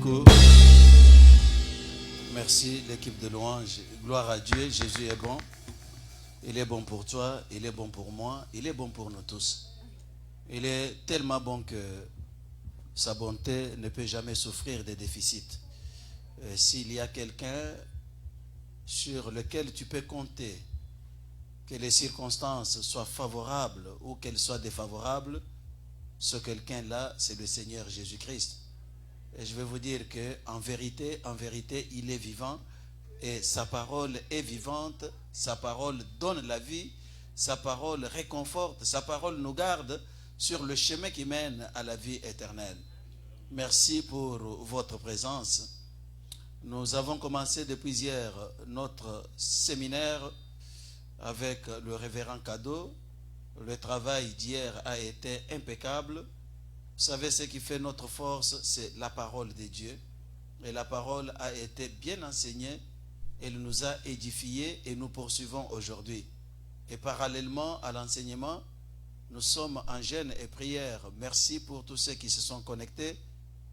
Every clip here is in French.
beaucoup. Merci l'équipe de louange. Gloire à Dieu, Jésus est bon. Il est bon pour toi, il est bon pour moi, il est bon pour nous tous. Il est tellement bon que sa bonté ne peut jamais souffrir des déficits. S'il y a quelqu'un sur lequel tu peux compter, que les circonstances soient favorables ou qu'elles soient défavorables, ce quelqu'un-là, c'est le Seigneur Jésus-Christ. Et je vais vous dire qu'en vérité, il est vivant et sa parole est vivante, sa parole donne la vie, sa parole réconforte, sa parole nous garde sur le chemin qui mène à la vie éternelle. Merci pour votre présence. Nous avons commencé depuis hier notre séminaire avec le révérend Cadeau. Le travail d'hier a été impeccable. Vous savez, ce qui fait notre force, c'est la parole de Dieu. Et la parole a été bien enseignée. Elle nous a édifiés et nous poursuivons aujourd'hui. Et parallèlement à l'enseignement, nous sommes en jeûne et prière. Merci pour tous ceux qui se sont connectés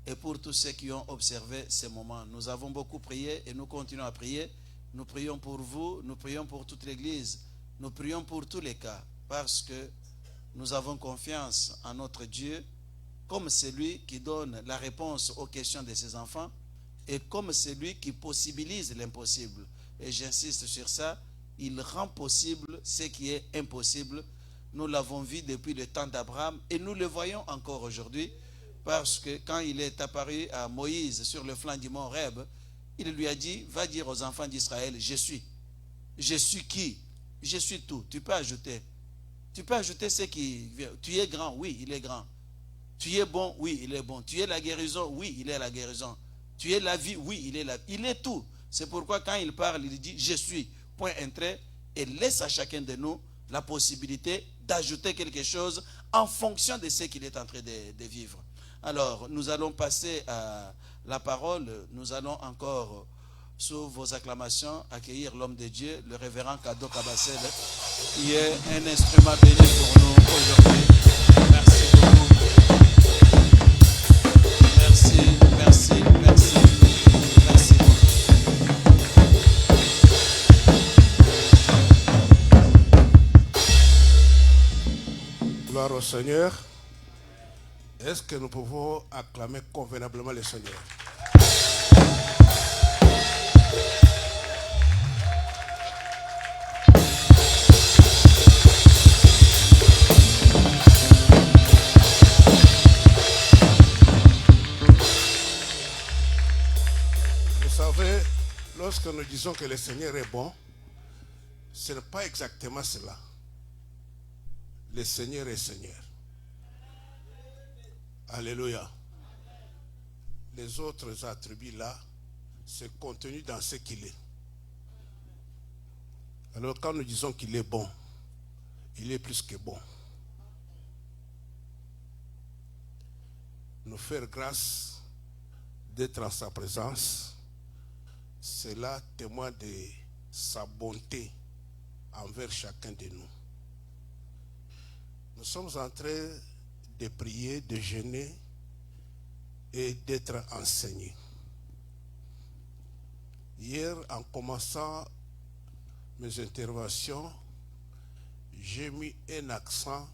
et pour tous ceux qui ont observé ces moments. Nous avons beaucoup prié et nous continuons à prier. Nous prions pour vous, nous prions pour toute l'Église, nous prions pour tous les cas, parce que nous avons confiance en notre Dieu, comme celui qui donne la réponse aux questions de ses enfants, et comme celui qui possibilise l'impossible. Et j'insiste sur ça, il rend possible ce qui est impossible. Nous l'avons vu depuis le temps d'Abraham, et nous le voyons encore aujourd'hui, parce que quand il est apparu à Moïse sur le flanc du mont Horeb, il lui a dit, va dire aux enfants d'Israël, je suis. Je suis qui? Je suis tout. Tu peux ajouter. Tu peux ajouter ce qui vient. Tu es grand, oui, il est grand. Tu es bon, oui, il est bon. Tu es la guérison, oui, il est la guérison. Tu es la vie, oui, il est la vie. Il est tout. C'est pourquoi quand il parle, il dit, je suis, point un trait, et laisse à chacun de nous la possibilité d'ajouter quelque chose en fonction de ce qu'il est en train de vivre. Alors, nous allons passer à la parole. Nous allons encore, sous vos acclamations, accueillir l'homme de Dieu, le révérend Cadeau Kabasele, qui est un instrument béni pour nous aujourd'hui. Merci beaucoup. Merci, merci, merci, merci. Gloire au Seigneur. Est-ce que nous pouvons acclamer convenablement le Seigneur? Vous savez, lorsque nous disons que le Seigneur est bon, ce n'est pas exactement cela. Le Seigneur est Seigneur. Alléluia. Les autres attributs là, c'est contenu dans ce qu'il est. Alors quand nous disons qu'il est bon, il est plus que bon. Nous faire grâce d'être en sa présence, cela témoigne de sa bonté envers chacun de nous. Nous sommes en train de prier, de jeûner et d'être enseignés. Hier, en commençant mes interventions, j'ai mis un accent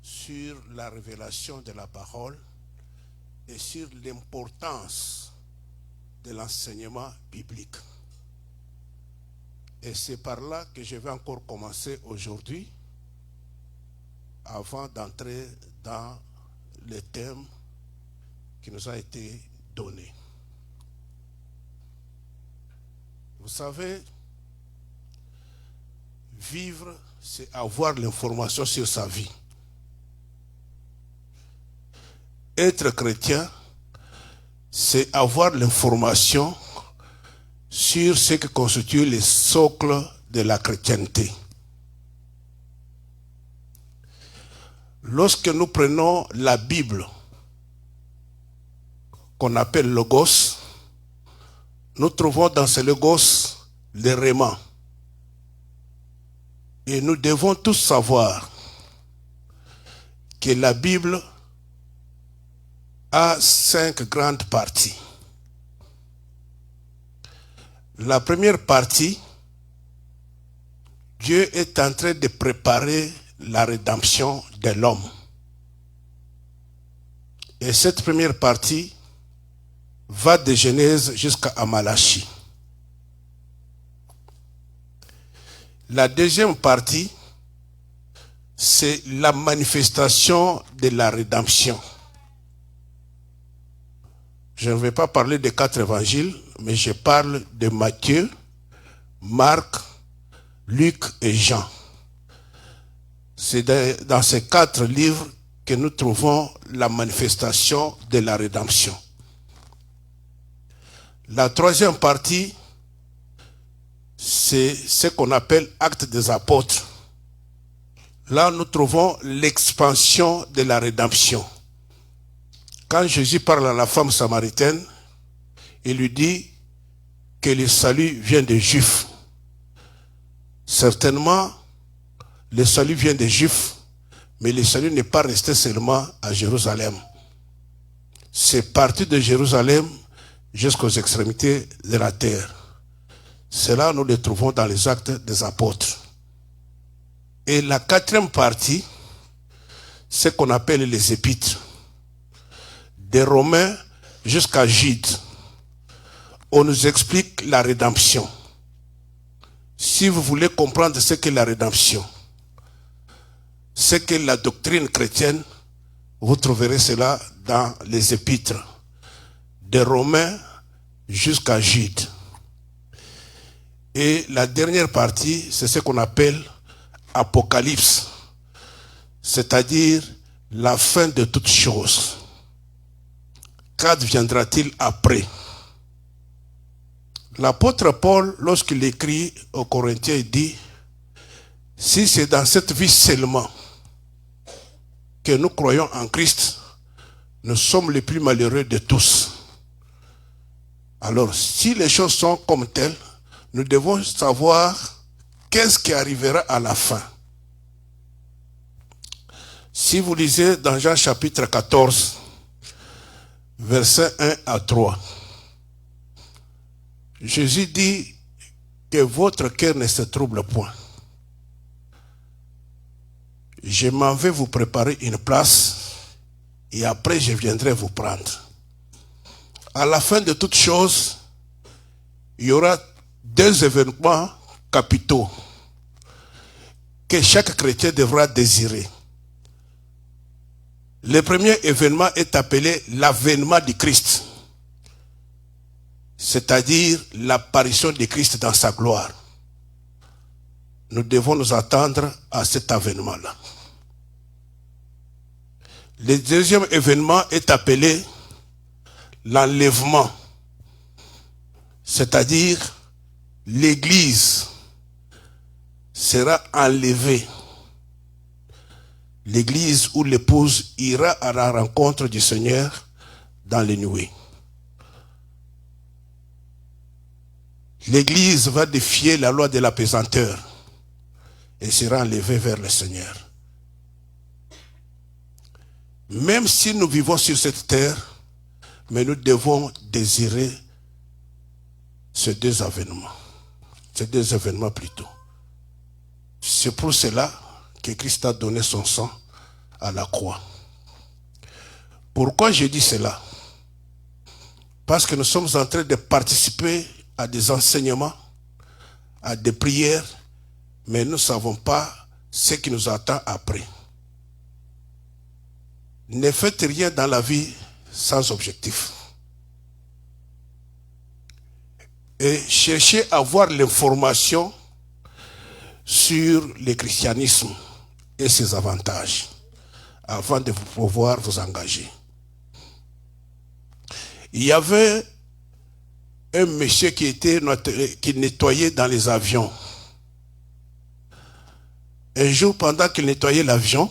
sur la révélation de la parole et sur l'importance de l'enseignement biblique. Et c'est par là que je vais encore commencer aujourd'hui, avant d'entrer dans le thème qui nous a été donné. Vous savez, vivre, c'est avoir l'information sur sa vie. Être chrétien, c'est avoir l'information sur ce qui constitue le socle de la chrétienté. Lorsque nous prenons la Bible, qu'on appelle Logos, nous trouvons dans ce Logos le Réma. Et nous devons tous savoir que la Bible a 5 grandes parties. La première partie, Dieu est en train de préparer la rédemption de l'homme. Et cette première partie va de Genèse jusqu'à Malachie. La deuxième partie, c'est la manifestation de la rédemption. Je ne vais pas parler des 4 évangiles, mais je parle de Matthieu, Marc, Luc et Jean. C'est dans ces 4 livres que nous trouvons la manifestation de la rédemption. La troisième partie, c'est ce qu'on appelle Actes des apôtres. Là, nous trouvons l'expansion de la rédemption. Quand Jésus parle à la femme samaritaine, il lui dit que le salut vient des Juifs. Certainement, le salut vient des Juifs, mais le salut n'est pas resté seulement à Jérusalem. C'est parti de Jérusalem jusqu'aux extrémités de la terre. Cela, nous le trouvons dans les Actes des apôtres. Et la 4e partie, c'est ce qu'on appelle les épîtres. Des Romains jusqu'à Jude. On nous explique la rédemption. Si vous voulez comprendre ce qu'est la rédemption, ce qu'est la doctrine chrétienne, vous trouverez cela dans les épîtres. Des Romains jusqu'à Jude. Et la dernière partie, c'est ce qu'on appelle Apocalypse, c'est-à-dire la fin de toutes choses. Qu'adviendra-t-il après? L'apôtre Paul, lorsqu'il écrit aux Corinthiens, il dit, si c'est dans cette vie seulement que nous croyons en Christ, nous sommes les plus malheureux de tous. Alors, si les choses sont comme telles, nous devons savoir qu'est-ce qui arrivera à la fin. Si vous lisez dans Jean chapitre 14, versets 1 à 3, Jésus dit que votre cœur ne se trouble point. Je m'en vais vous préparer une place et après je viendrai vous prendre. À la fin de toutes choses, il y aura 2 événements capitaux que chaque chrétien devra désirer. Le premier événement est appelé l'avènement du Christ, c'est-à-dire l'apparition de Christ dans sa gloire. Nous devons nous attendre à cet avènement-là. Le deuxième événement est appelé l'enlèvement, c'est-à-dire l'Église sera enlevée. L'Église où l'épouse ira à la rencontre du Seigneur dans les nuées. L'Église va défier la loi de la pesanteur et sera enlevée vers le Seigneur. Même si nous vivons sur cette terre, mais nous devons désirer ces 2 événements. Ces 2 événements plutôt. C'est pour cela que Christ a donné son sang à la croix. Pourquoi je dis cela? Parce que nous sommes en train de participer à des enseignements, à des prières, mais nous ne savons pas ce qui nous attend après. Ne faites rien dans la vie sans objectif. Et cherchez à avoir l'information sur le christianisme et ses avantages avant de pouvoir vous engager. Il y avait un monsieur qui nettoyait dans les avions. Un jour, pendant qu'il nettoyait l'avion,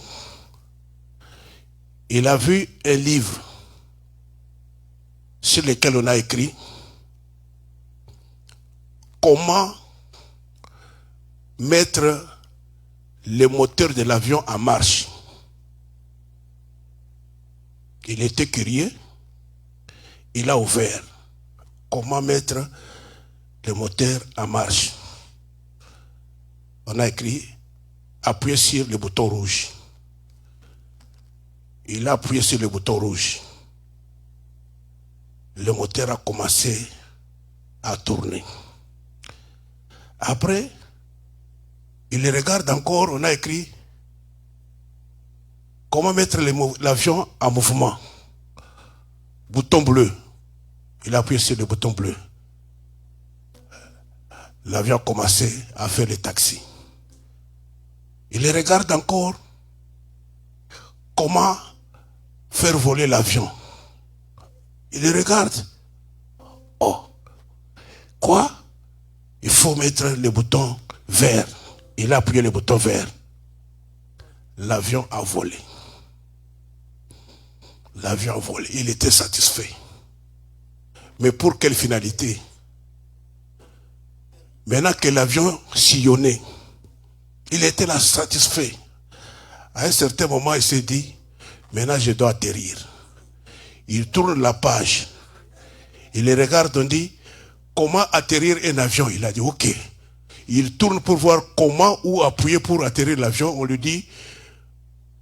il a vu un livre sur lequel on a écrit comment mettre le moteur de l'avion en marche. Il était curieux, il a ouvert comment mettre le moteur en marche. On a écrit appuyez sur le bouton rouge. Il a appuyé sur le bouton rouge. Le moteur a commencé à tourner. Après, il regarde encore, on a écrit comment mettre l'avion en mouvement. Bouton bleu. Il a appuyé sur le bouton bleu. L'avion a commencé à faire le taxi. Il regarde encore comment faire voler l'avion. Il regarde. Oh, quoi? Il faut mettre le bouton vert. Il a appuyé le bouton vert. L'avion a volé. L'avion a volé. Il était satisfait. Mais pour quelle finalité? Maintenant que l'avion sillonnait, il était là satisfait. À un certain moment, il s'est dit, maintenant je dois atterrir. Il tourne la page. Il les regarde, on dit, comment atterrir un avion? Il a dit, ok. Il tourne pour voir comment ou appuyer pour atterrir l'avion. On lui dit,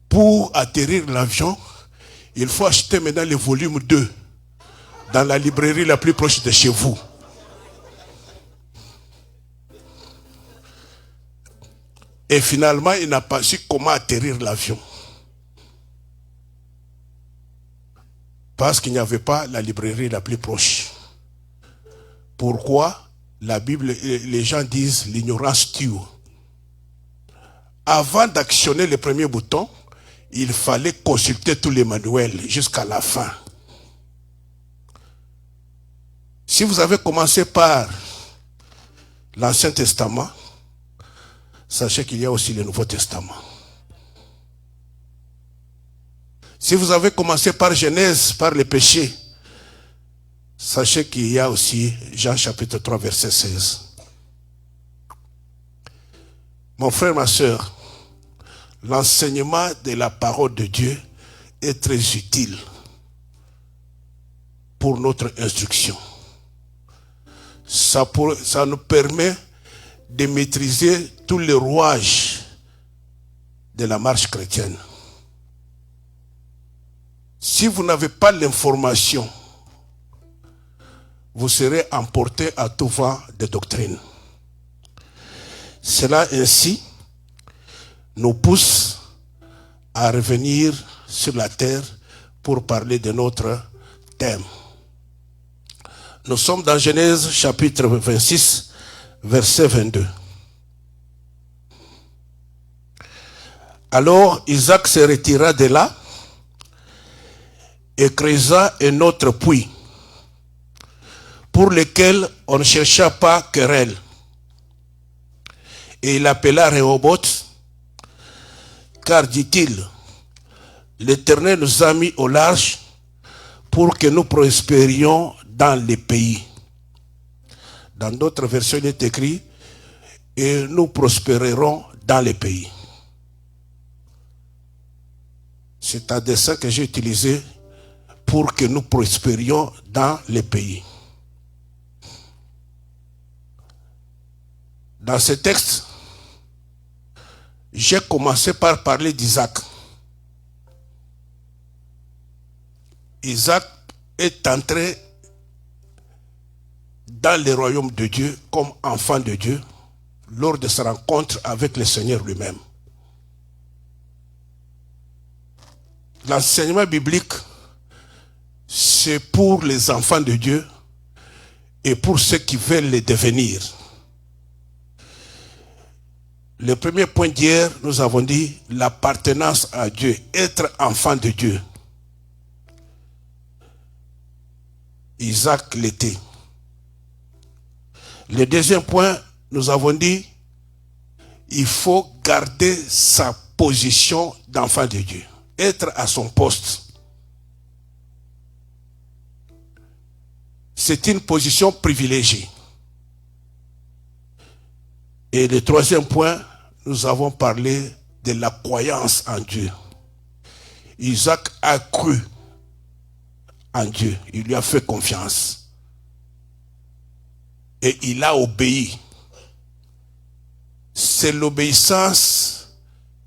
pour atterrir l'avion, il faut acheter maintenant le volume 2 dans la librairie la plus proche de chez vous. Et finalement, il n'a pas su comment atterrir l'avion. Parce qu'il n'y avait pas la librairie la plus proche. Pourquoi? La Bible, les gens disent l'ignorance tue. Avant d'actionner le premier bouton, il fallait consulter tous les manuels jusqu'à la fin. Si vous avez commencé par l'Ancien Testament, sachez qu'il y a aussi le Nouveau Testament. Si vous avez commencé par Genèse, par les péchés, sachez qu'il y a aussi Jean chapitre 3, verset 16. Mon frère, ma soeur, l'enseignement de la parole de Dieu est très utile pour notre instruction. Ça nous permet de maîtriser tous les rouages de la marche chrétienne. Si vous n'avez pas l'information, vous serez emporté à tout vent de doctrine. Cela ainsi nous pousse à revenir sur la terre pour parler de notre thème. Nous sommes dans Genèse chapitre 26, verset 22. Alors Isaac se retira de là et creusa un autre puits, pour lequel on ne chercha pas querelle. Et il appela Rehoboth, car dit-il, l'Éternel nous a mis au large pour que nous prospérions dans les pays. Dans d'autres versions, il est écrit, et nous prospérerons dans les pays. C'est un dessin que j'ai utilisé pour que nous prospérions dans les pays. Dans ce texte, j'ai commencé par parler d'Isaac. Isaac est entré dans le royaume de Dieu comme enfant de Dieu lors de sa rencontre avec le Seigneur lui-même. L'enseignement biblique, c'est pour les enfants de Dieu et pour ceux qui veulent les devenir. Le premier point d'hier, nous avons dit l'appartenance à Dieu, être enfant de Dieu. Isaac l'était. Le deuxième point, nous avons dit il faut garder sa position d'enfant de Dieu, être à son poste. C'est une position privilégiée. Et le troisième point, nous avons parlé de la croyance en Dieu. Isaac a cru en Dieu. Il lui a fait confiance. et il a obéi. C'est l'obéissance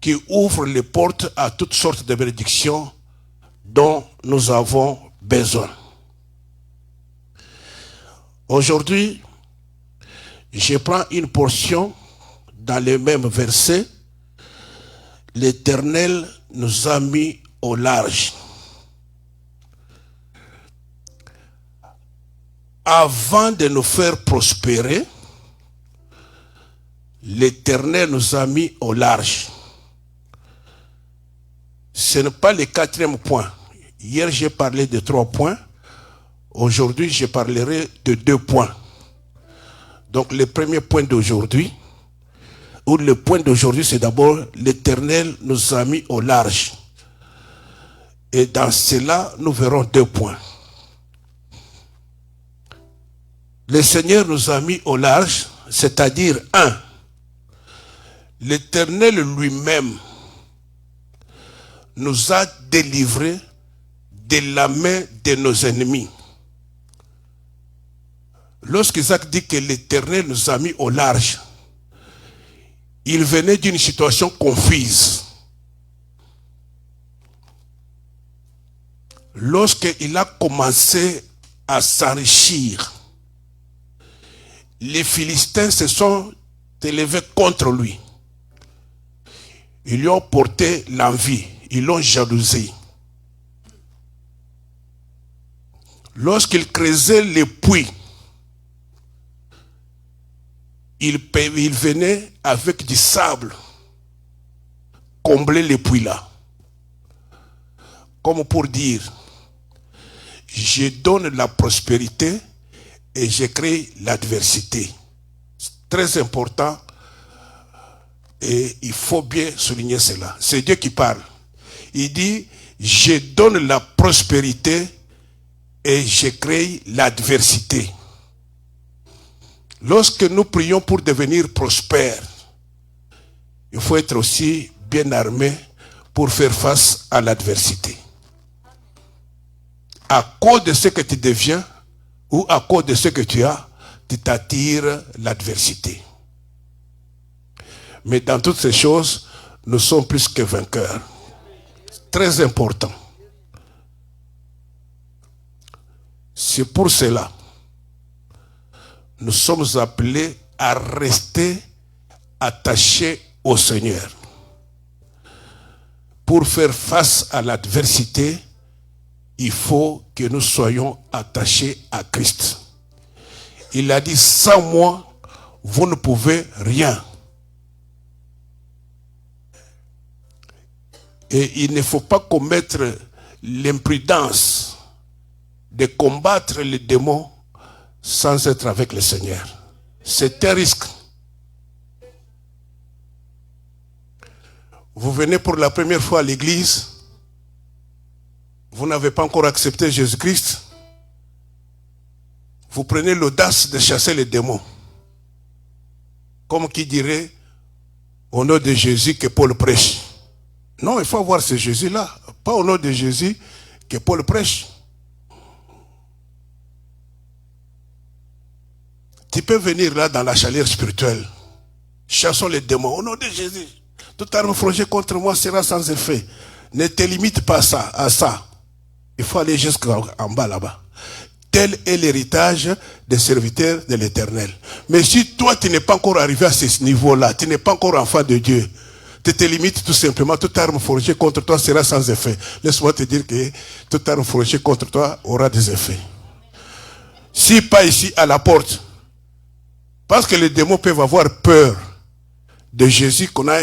qui ouvre les portes à toutes sortes de bénédictions dont nous avons besoin. Aujourd'hui, je prends une portion dans les mêmes versets. L'Éternel nous a mis au large. Avant de nous faire prospérer, l'Éternel nous a mis au large. Ce n'est pas le 4e point. Hier, j'ai parlé de 3 points. Aujourd'hui, je parlerai de 2 points. Donc, le premier point d'aujourd'hui, ou le point d'aujourd'hui, c'est d'abord l'Éternel nous a mis au large. Et dans cela, nous verrons 2 points. Le Seigneur nous a mis au large, c'est-à-dire 1. L'Éternel lui-même nous a délivrés de la main de nos ennemis. Lorsqu'Isaac dit que l'Éternel nous a mis au large, il venait d'une situation confuse. Lorsqu'il a commencé à s'enrichir, les Philistins se sont élevés contre lui. Ils lui ont porté l'envie, ils l'ont jalousé. Lorsqu'il creusait les puits, il venait avec du sable combler les puits là. Comme pour dire, je donne la prospérité et je crée l'adversité. C'est très important et il faut bien souligner cela. C'est Dieu qui parle. Il dit, je donne la prospérité et je crée l'adversité. Lorsque nous prions pour devenir prospères, il faut être aussi bien armé pour faire face à l'adversité. À cause de ce que tu deviens ou à cause de ce que tu as, tu t'attires l'adversité. Mais dans toutes ces choses, nous sommes plus que vainqueurs. Très important. C'est pour cela nous sommes appelés à rester attachés au Seigneur. Pour faire face à l'adversité, il faut que nous soyons attachés à Christ. Il a dit, sans moi, vous ne pouvez rien. Et il ne faut pas commettre l'imprudence de combattre les démons sans être avec le Seigneur. C'est un risque. Vous venez pour la première fois à l'église, vous n'avez pas encore accepté Jésus-Christ, vous prenez l'audace de chasser les démons. Comme qui dirait, au nom de Jésus que Paul prêche. Non, il faut avoir ce Jésus-là, pas au nom de Jésus que Paul prêche. Tu peux venir là dans la chaleur spirituelle. Chassons les démons au nom de Jésus. Toute arme forgée contre moi sera sans effet. Ne te limite pas à ça. Il faut aller jusqu'en bas là-bas. Tel est l'héritage des serviteurs de l'Éternel. Mais si toi tu n'es pas encore arrivé à ce niveau-là, tu n'es pas encore enfant de Dieu, tu te limites tout simplement, toute arme forgée contre toi sera sans effet. Laisse-moi te dire que toute arme forgée contre toi aura des effets. Si pas ici à la porte, parce que les démons peuvent avoir peur de Jésus qu'on a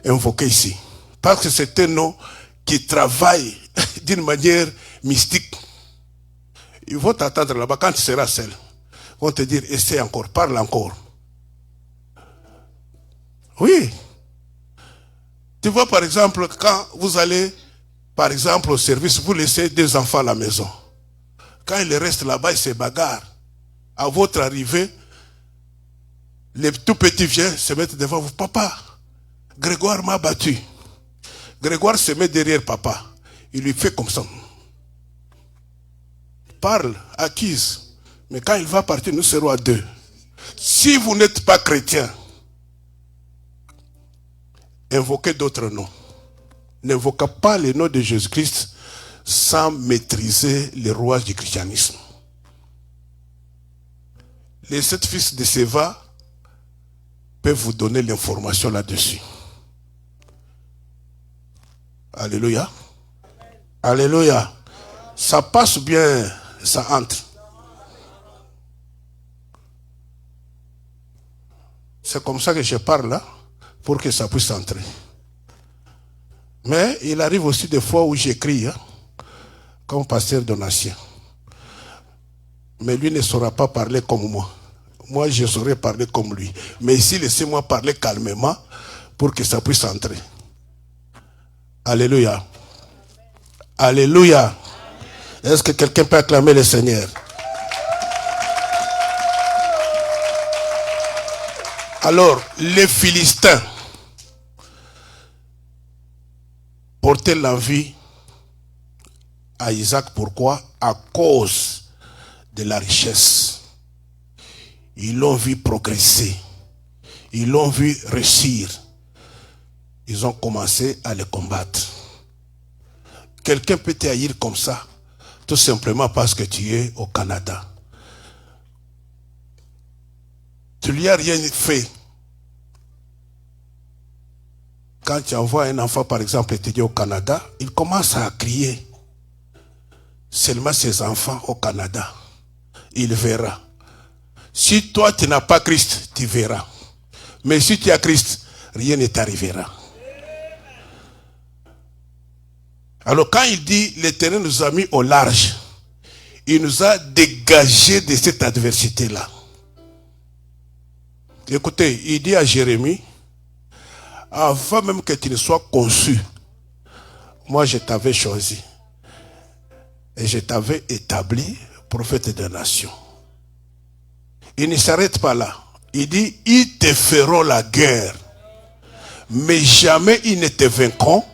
invoqué ici. Parce que c'est un nom qui travaille d'une manière mystique. Ils vont t'attendre là-bas quand tu seras seul. Ils vont te dire, essaie encore, parle encore. Oui. Tu vois par exemple, quand vous allez, par exemple au service, vous laissez 2 enfants à la maison. Quand ils restent là-bas, ils se bagarrent. À votre arrivée, les tout petits viennent se mettre devant vous. Papa, Grégoire m'a battu. Grégoire se met derrière papa. Il lui fait comme ça. Parle, acquise. Mais quand il va partir, nous serons à 2. Si vous n'êtes pas chrétien, invoquez d'autres noms. N'invoquez pas le nom de Jésus-Christ sans maîtriser les rouages du christianisme. Les 7 fils de Séva peuvent vous donner l'information là-dessus. Alléluia. Alléluia. Ça passe ou bien ça entre? C'est comme ça que je parle là, pour que ça puisse entrer. Mais il arrive aussi des fois où j'écris, comme pasteur Donatien. Mais lui ne saura pas parler comme moi. Moi, je saurais parler comme lui. Mais ici, laissez-moi parler calmement pour que ça puisse entrer. Alléluia. Alléluia. Est-ce que quelqu'un peut acclamer le Seigneur? Alors, les Philistins portaient l'envie à Isaac. Pourquoi? À cause de la richesse. Ils l'ont vu progresser. Ils l'ont vu réussir. Ils ont commencé à le combattre. Quelqu'un peut te haïr comme ça, tout simplement parce que tu es au Canada. Tu lui as rien fait. Quand tu envoies un enfant, par exemple, étudier au Canada, il commence à crier. Seulement ses enfants au Canada, il verra. Si toi, tu n'as pas Christ, tu verras. Mais si tu as Christ, rien ne t'arrivera. Alors quand il dit, l'Éternel nous a mis au large, il nous a dégagés de cette adversité-là. Écoutez, il dit à Jérémie, avant même que tu ne sois conçu, moi je t'avais choisi. Et je t'avais établi prophète des nations. Il ne s'arrête pas là. Il dit, ils te feront la guerre. Mais jamais ils ne te vaincront.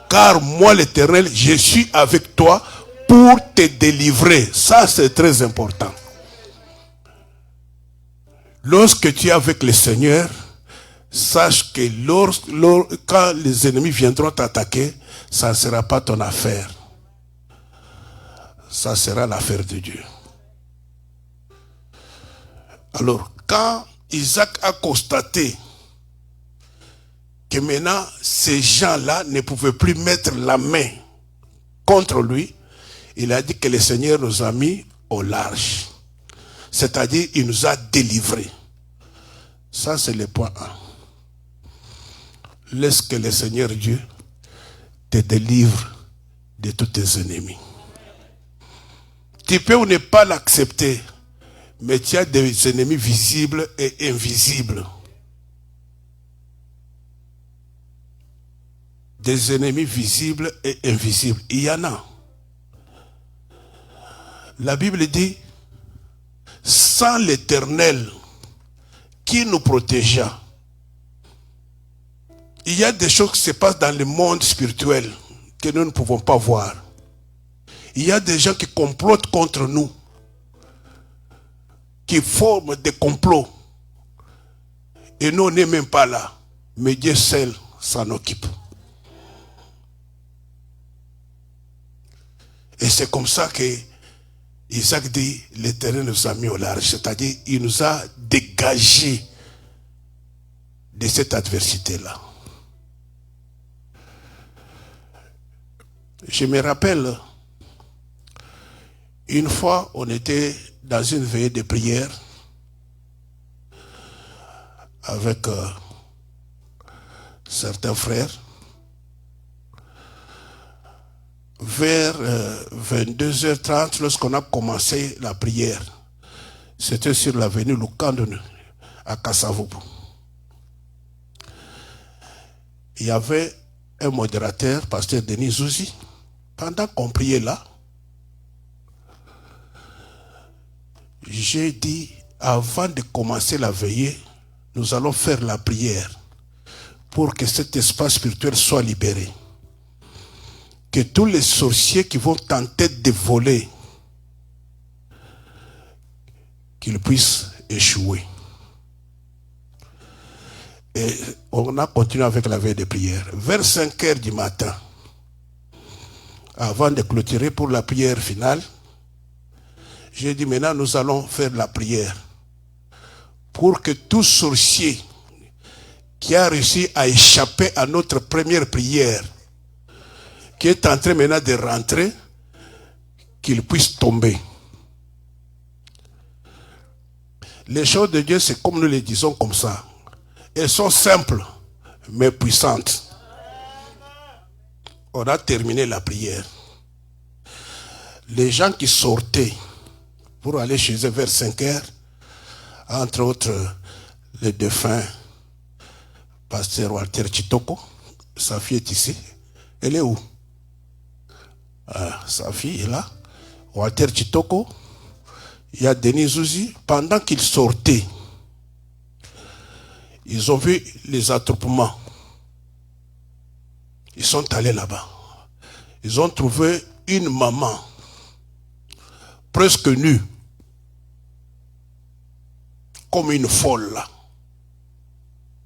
Car moi l'Éternel, je suis avec toi pour te délivrer. Ça c'est très important. Lorsque tu es avec le Seigneur, sache que quand les ennemis viendront t'attaquer, ça ne sera pas ton affaire. Ça sera l'affaire de Dieu. Alors, quand Isaac a constaté que maintenant, ces gens-là ne pouvaient plus mettre la main contre lui, il a dit que le Seigneur nous a mis au large. C'est-à-dire, il nous a délivrés. Ça, c'est le point 1. Laisse que le Seigneur Dieu te délivre de tous tes ennemis. Tu peux ou ne pas l'accepter, mais tu as des ennemis visibles et invisibles. Des ennemis visibles et invisibles. Il y en a. La Bible dit, sans l'Éternel qui nous protégea, il y a des choses qui se passent dans le monde spirituel que nous ne pouvons pas voir. Il y a des gens qui complotent contre nous, qui forment des complots. Et nous, on n'est même pas là. Mais Dieu seul s'en occupe. Et c'est comme ça que Isaac dit, l'Éternel nous a mis au large. C'est-à-dire, il nous a dégagés de cette adversité-là. Je me rappelle, une fois, on était dans une veillée de prière avec certains frères. Vers 22h30, lorsqu'on a commencé la prière, c'était sur l'avenue Lukandon à Kasavubu. Il y avait un modérateur, pasteur Denis Zouzi. Pendant qu'on priait là, j'ai dit, avant de commencer la veillée, nous allons faire la prière pour que cet espace spirituel soit libéré. Que tous les sorciers qui vont tenter de voler, qu'ils puissent échouer. Et on a continué avec la veille de prière. Vers 5 heures du matin, avant de clôturer pour la prière finale, j'ai dit maintenant nous allons faire la prière pour que tout sorcier qui a réussi à échapper à notre première prière, qui est en train maintenant de rentrer, qu'il puisse tomber. Les choses de Dieu, c'est comme nous les disons comme ça. Elles sont simples, mais puissantes. On a terminé la prière. Les gens qui sortaient pour aller chez eux vers 5 heures, entre autres le défunt pasteur Walter Chitoko, sa fille est ici. Elle est où? Sa fille est là. Walter Chitoko, il y a Denis Zouzi. Pendant qu'ils sortaient, ils ont vu les attroupements. Ils sont allés là-bas. Ils ont trouvé une maman presque nue, comme une folle.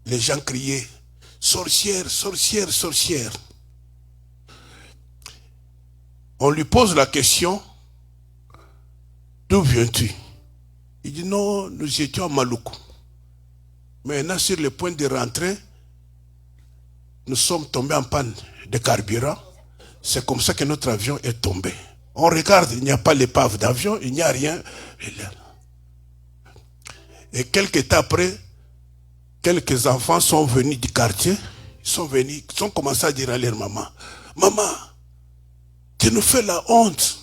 Les gens criaient « Sorcière, sorcière, sorcière ». On lui pose la question « D'où viens-tu » Il dit « Non, nous étions à Maluku. Maintenant, sur le point de rentrer, nous sommes tombés en panne de carburant. C'est comme ça que notre avion est tombé. On regarde, il n'y a pas l'épave d'avion, il n'y a rien. » Et quelques temps après, quelques enfants sont venus du quartier. Ils ont commencé à dire à leur maman, « Maman, tu nous fais la honte. »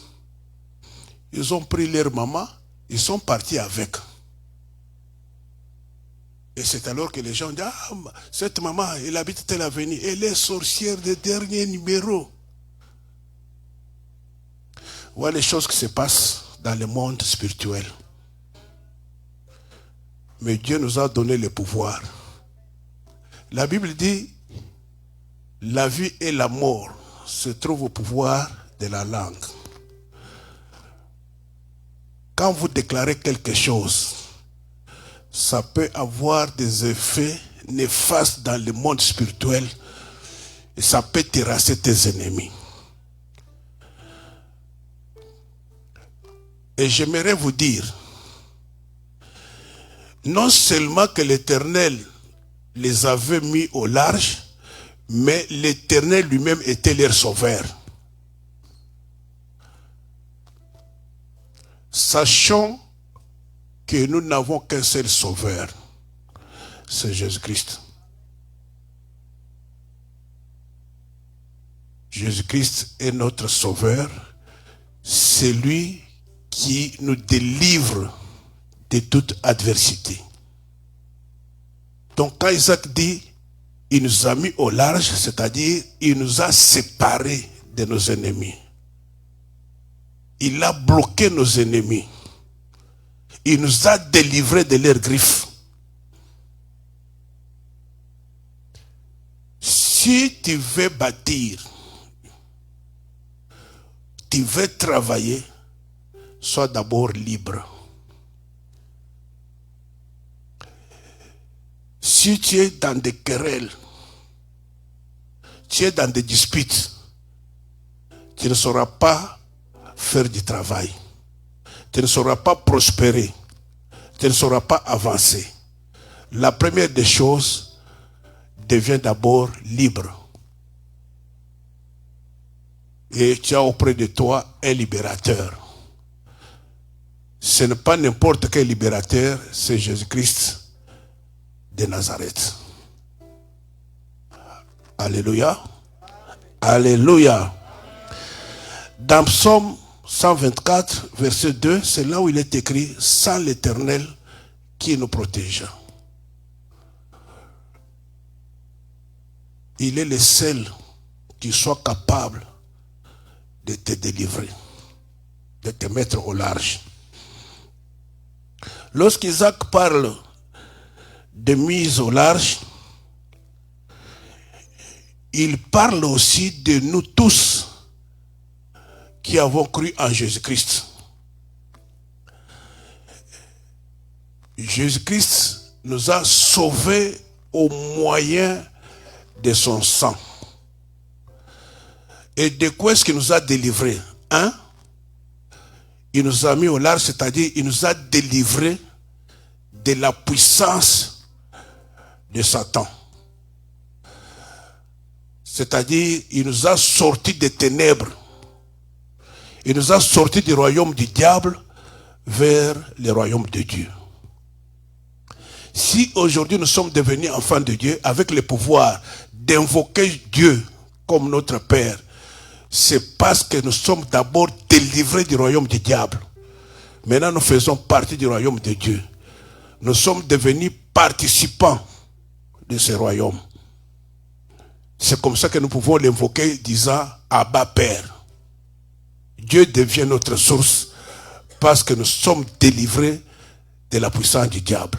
Ils ont pris leur maman, ils sont partis avec. Et c'est alors que les gens disent, « Ah, cette maman, elle habite telle avenue, elle est sorcière de dernier numéro. » Voilà les choses qui se passent dans le monde spirituel. Mais Dieu nous a donné le pouvoir. La Bible dit, la vie et la mort se trouvent au pouvoir de la langue. Quand vous déclarez quelque chose, ça peut avoir des effets néfastes dans le monde spirituel et ça peut terrasser tes ennemis. Et j'aimerais vous dire, non seulement que l'Éternel les avait mis au large, mais l'Éternel lui-même était leur sauveur. Sachons que nous n'avons qu'un seul sauveur, c'est Jésus-Christ. Jésus-Christ est notre sauveur, c'est lui qui nous délivre de toute adversité. Donc quand Isaac dit, il nous a mis au large, c'est-à-dire il nous a séparés de nos ennemis. Il a bloqué nos ennemis. Il nous a délivrés de leurs griffes. Si tu veux bâtir, tu veux travailler, sois d'abord libre. Si tu es dans des querelles, tu es dans des disputes, tu ne sauras pas faire du travail. Tu ne sauras pas prospérer. Tu ne sauras pas avancer. La première des choses, deviens d'abord libre. Et tu as auprès de toi un libérateur. Ce n'est pas n'importe quel libérateur, c'est Jésus-Christ de Nazareth. Alléluia. Alléluia. Dans Psaume 124, verset 2, c'est là où il est écrit « Sans l'Éternel qui nous protège ». Il est le seul qui soit capable de te délivrer, de te mettre au large. Lorsqu'Isaac parle de mise au large, il parle aussi de nous tous qui avons cru en Jésus-Christ. Jésus-Christ nous a sauvés au moyen de son sang. Et de quoi est-ce qu'il nous a délivrés? Il nous a mis au large, c'est-à-dire il nous a délivrés de la puissance de Satan. C'est-à-dire il nous a sortis des ténèbres. Il nous a sortis du royaume du diable vers le royaume de Dieu. Si aujourd'hui nous sommes devenus enfants de Dieu avec le pouvoir d'invoquer Dieu comme notre Père, c'est parce que nous sommes d'abord délivrés du royaume du diable. Maintenant nous faisons partie du royaume de Dieu. Nous sommes devenus participants de ce royaume. C'est comme ça que nous pouvons l'invoquer disant Abba Père. Dieu devient notre source parce que nous sommes délivrés de la puissance du diable.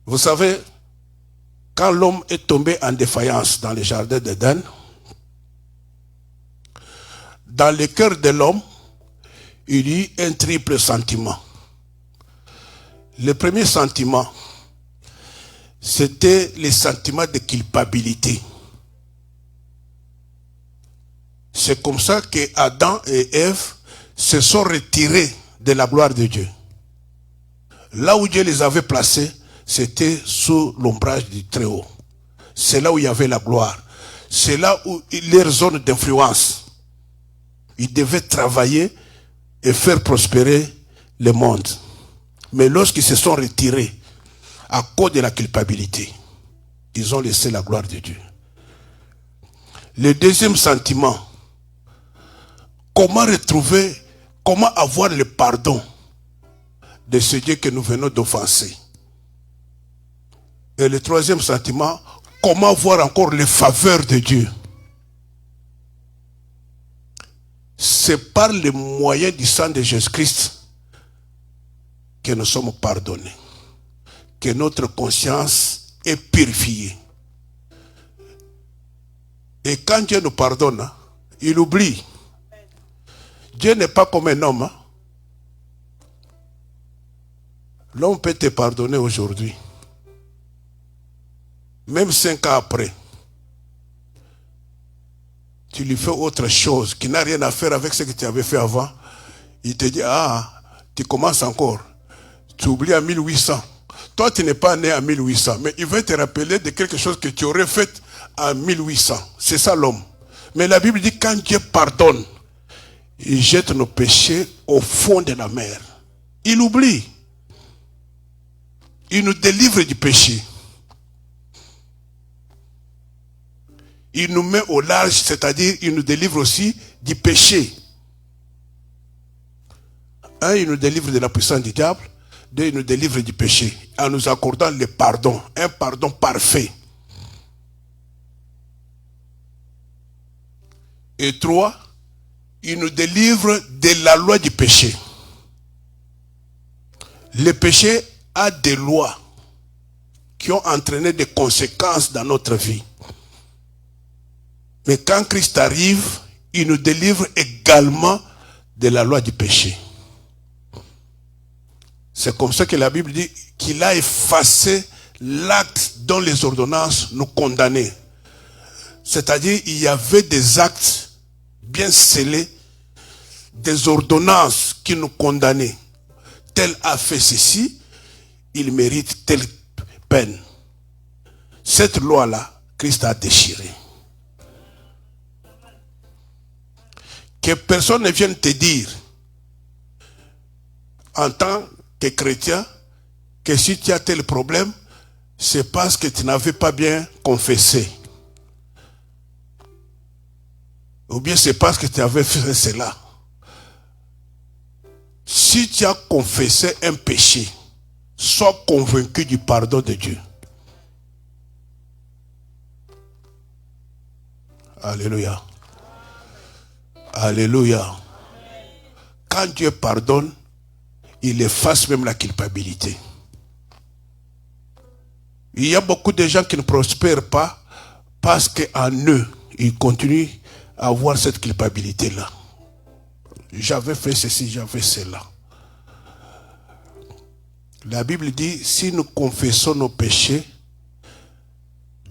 Vous savez, quand l'homme est tombé en défaillance dans le jardin d'Éden, dans le cœur de l'homme, il y eut un triple sentiment. Le premier sentiment, c'était le sentiment de culpabilité. C'est comme ça que Adam et Ève se sont retirés de la gloire de Dieu. Là où Dieu les avait placés, c'était sous l'ombrage du Très-Haut. C'est là où il y avait la gloire. C'est là où leur zone d'influence. Ils devaient travailler et faire prospérer le monde. Mais lorsqu'ils se sont retirés à cause de la culpabilité, ils ont laissé la gloire de Dieu. Le deuxième sentiment, comment retrouver, comment avoir le pardon de ce Dieu que nous venons d'offenser. Et le troisième sentiment, comment voir encore les faveurs de Dieu. C'est par le moyen du sang de Jésus-Christ que nous sommes pardonnés, que notre conscience est purifiée. Et quand Dieu nous pardonne, il oublie. Dieu n'est pas comme un homme. L'homme peut te pardonner aujourd'hui. Même 5 ans après, tu lui fais autre chose qui n'a rien à faire avec ce que tu avais fait avant. Il te dit, ah, tu commences encore. Tu oublies à 1800. Toi, tu n'es pas né en 1800, mais il va te rappeler de quelque chose que tu aurais fait en 1800. C'est ça l'homme. Mais la Bible dit, quand Dieu pardonne, il jette nos péchés au fond de la mer. Il oublie. Il nous délivre du péché. Il nous met au large, c'est-à-dire il nous délivre aussi du péché. Un, il nous délivre de la puissance du diable. Deux, il nous délivre du péché, en nous accordant le pardon, un pardon parfait. Et trois, il nous délivre de la loi du péché. Le péché a des lois qui ont entraîné des conséquences dans notre vie. Mais quand Christ arrive, il nous délivre également de la loi du péché. C'est comme ça que la Bible dit qu'il a effacé l'acte dont les ordonnances nous condamnaient. C'est-à-dire il y avait des actes bien scellés, des ordonnances qui nous condamnaient. Tel a fait ceci, il mérite telle peine. Cette loi-là, Christ a déchirée. Que personne ne vienne te dire, en tant que chrétien, que si tu as tel problème, c'est parce que tu n'avais pas bien confessé. Ou bien c'est parce que tu avais fait cela. Si tu as confessé un péché, sois convaincu du pardon de Dieu. Alléluia. Alléluia. Quand Dieu pardonne, il efface même la culpabilité. Il y a beaucoup de gens qui ne prospèrent pas parce qu'en eux, ils continuent à avoir cette culpabilité-là. J'avais fait ceci, j'avais cela. La Bible dit, si nous confessons nos péchés,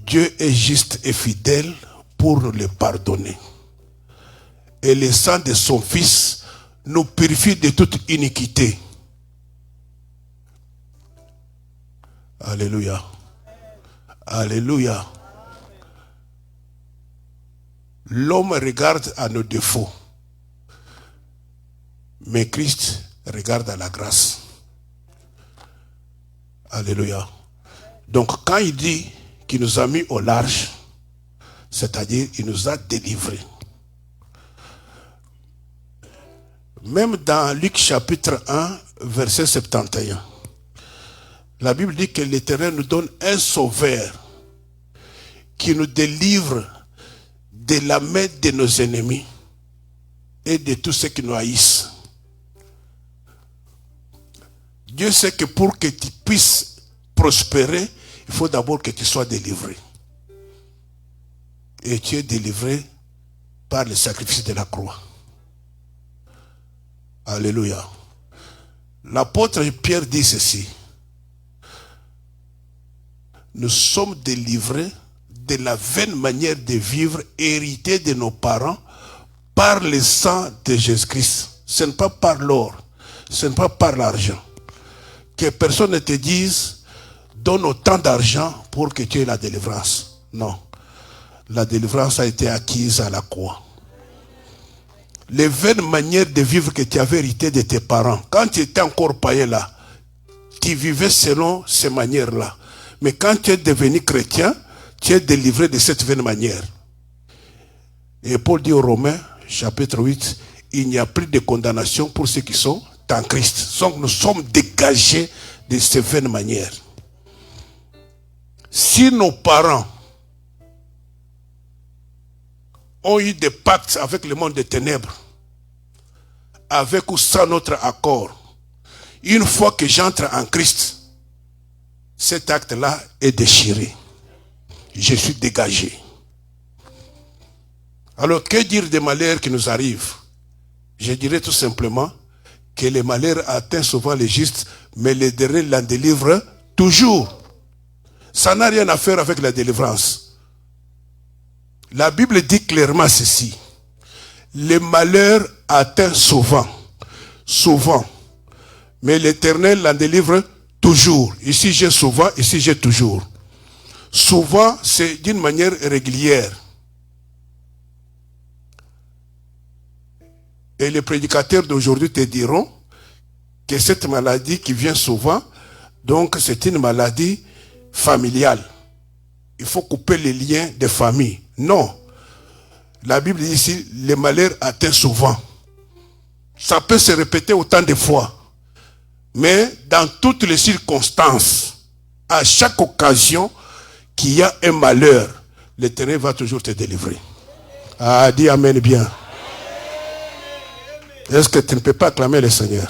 Dieu est juste et fidèle pour nous les pardonner. Et le sang de son Fils nous purifie de toute iniquité. Alléluia. Alléluia. L'homme regarde à nos défauts, mais Christ regarde à la grâce. Alléluia. Donc quand il dit qu'il nous a mis au large, c'est-à-dire il nous a délivrés. Même dans Luc chapitre 1, verset 71, la Bible dit que l'Éternel nous donne un sauveur qui nous délivre de la main de nos ennemis et de tous ceux qui nous haïssent. Dieu sait que pour que tu puisses prospérer, il faut d'abord que tu sois délivré. Et tu es délivré par le sacrifice de la croix. Alléluia. L'apôtre Pierre dit ceci. Nous sommes délivrés de la vaine manière de vivre héritée de nos parents par le sang de Jésus-Christ. Ce n'est pas par l'or, ce n'est pas par l'argent. Que personne ne te dise, donne autant d'argent pour que tu aies la délivrance. Non. La délivrance a été acquise à la croix. Les vaines manières de vivre que tu avais hérité de tes parents, quand tu étais encore païen là, tu vivais selon ces manières-là. Mais quand tu es devenu chrétien, tu es délivré de cette vaine manière. Et Paul dit aux Romains, chapitre 8, il n'y a plus de condamnation pour ceux qui sont en Christ. Donc nous sommes dégagés de ces vaines manières. Si nos parents ont eu des pactes avec le monde des ténèbres, avec ou sans notre accord, une fois que j'entre en Christ, cet acte-là est déchiré. Je suis dégagé. Alors, que dire des malheurs qui nous arrivent? Je dirais tout simplement que les malheurs atteignent souvent les justes, mais l'Éternel l'en délivre toujours. Ça n'a rien à faire avec la délivrance. La Bible dit clairement ceci. Les malheurs atteignent souvent, mais l'Éternel l'en délivre toujours. Ici j'ai souvent, ici j'ai toujours. Souvent, c'est d'une manière régulière. Et les prédicateurs d'aujourd'hui te diront que cette maladie qui vient souvent, donc c'est une maladie familiale. Il faut couper les liens de famille. Non. La Bible dit ici, les malheurs atteignent souvent. Ça peut se répéter autant de fois. Mais dans toutes les circonstances, à chaque occasion qu'il y a un malheur, l'Éternel va toujours te délivrer. Ah, dis Amen bien. Est-ce que tu ne peux pas acclamer le Seigneur?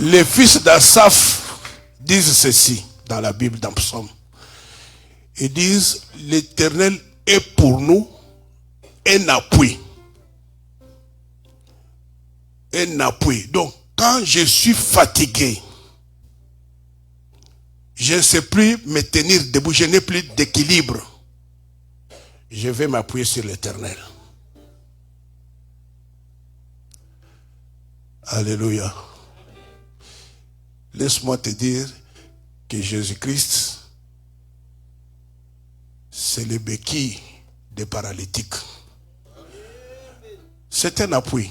Les fils d'Asaph disent ceci dans la Bible, dans Psaume. Ils disent, l'Éternel est pour nous un appui. Un appui. Donc, quand je suis fatigué, je ne sais plus me tenir debout, je n'ai plus d'équilibre. Je vais m'appuyer sur l'Éternel. Alléluia. Laisse-moi te dire que Jésus-Christ, c'est le béquille des paralytiques. C'est un appui.